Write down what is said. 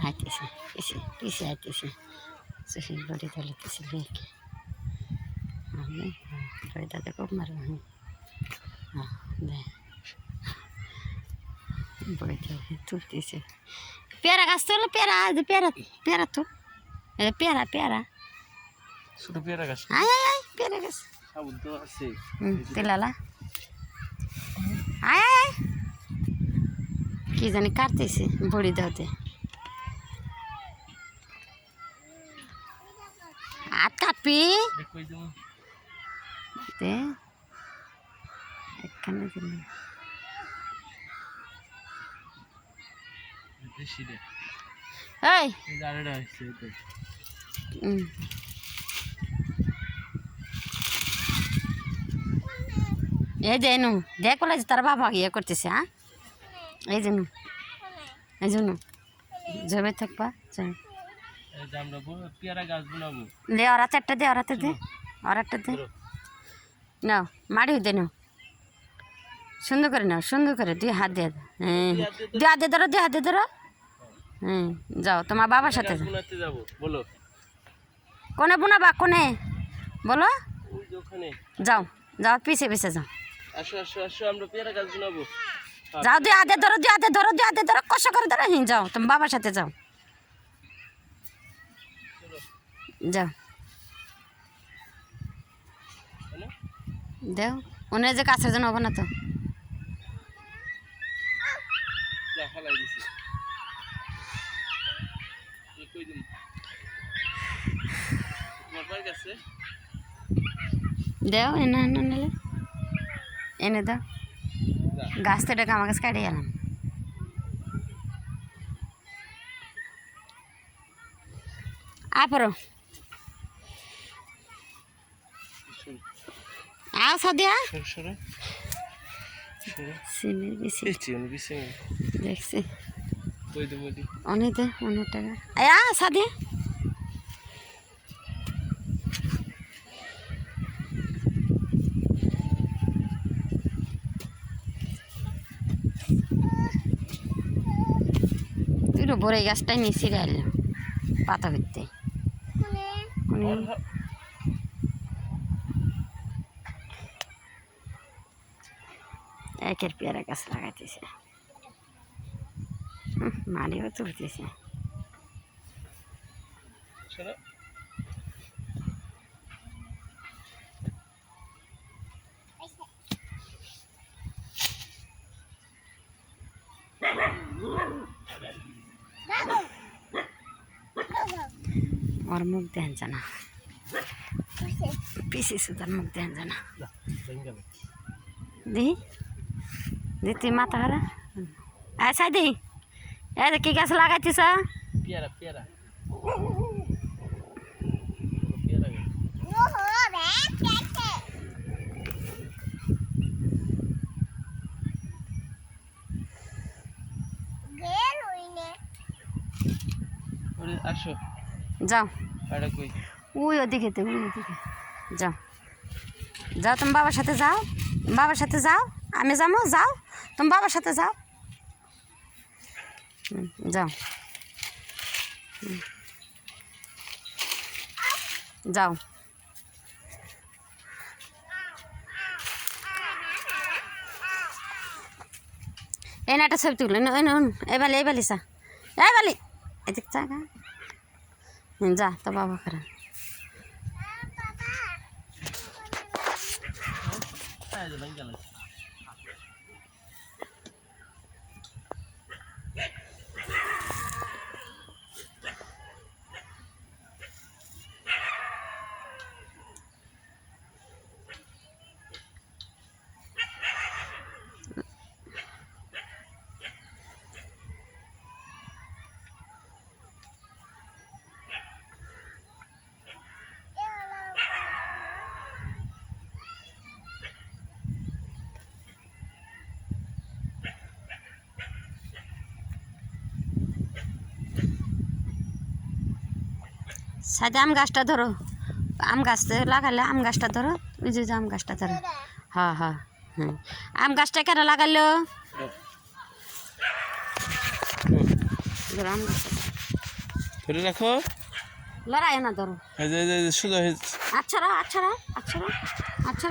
আইতেছে পিছে পিছে আইতেছে চোখের বডি তোলাতেছে দেখে আমি বইটাতে খুব মারব বইটা তুলতেছে পেয়ারা গাছ তোলো পেয়ারা পেয়ারা পেয়ারা তো পেয়ারা পেয়ারা ছোট পেয়ারা গাছ আয় আয় আয় পেয়ারা গাছ সাবুন তো আছে তেলালা আয় আয় কি জানি কাটতেছে বড়ি দাওতে হাত কাটবি এখানে দিলাম এই এই যে নু দেখ বলে তার বাবা ইয়ে করতেছে হ্যাঁ এই যে নু এই জন্য যাবে থাকবা দে ওরা চারটা দে ওরাতে দে ওরাটা দে নাও মাড়ি দে নাও সুন্দর করে নাও সুন্দর করে দুই হাত দিয়ে হ্যাঁ দুই হাতে ধরো দুই হাতে ধরো হ্যাঁ যাও তোমার বাবার সাথে যাও কোনে বুনাবা কোনে বলো যাও যাও পিছে পিছে যাও যাও দুই হাতে ধরো দুই হাতে ধরো দুই হাতে ধরো কষ্ট করে ধরো হ্যাঁ যাও তোমার বাবার সাথে যাও যাও দেও ওনে যে কাছের জন্য হবো না তো দেও এনে এনে নিলে এনে দাও গাছ তো এটাকে আমার কাছে কাটে গেলাম আপরো আও সাদিয়া সিমের বেশি দেখছি অনেক অনেক টাকা আয়া সাদিয়া তুই তো বড়ই গাছটাই নিচে গেল পাতা করতে একের পেয়ারা গাছ লাগাইতেছে মারিও তুলতেছে ওর মুখ দেন জানা পিসি সুতার মুখ দেন জানা দি তুই মাথা হারা আচ্ছা দি এ কি গাছ লাগাইছিস পেয়ারা পেয়ারা আসো যাও ওই ওদিকে ওই ওদিকে যাও যাও তুমি বাবার সাথে যাও বাবার সাথে যাও আমি যাবো যাও তুমি বাবার সাথে যাও যাও যাও এই না একটা ছবি তুলে এই বালি এই বালি সা এই বালি এদিক থাকা যা তো বাবা খারা সাদা আম গাছটা ধরো আম গাছ লাগালে আম গাছটা ধরো ওই যে আম গাছটা ধরো হ্যাঁ হ্যাঁ হ্যাঁ আম গাছটা কেন লাগালো ধরো আম গাছটা ধরে রাখো লড়াই না ধরো এই যে শুধু আচ্ছা আচ্ছা আচ্ছা আচ্ছা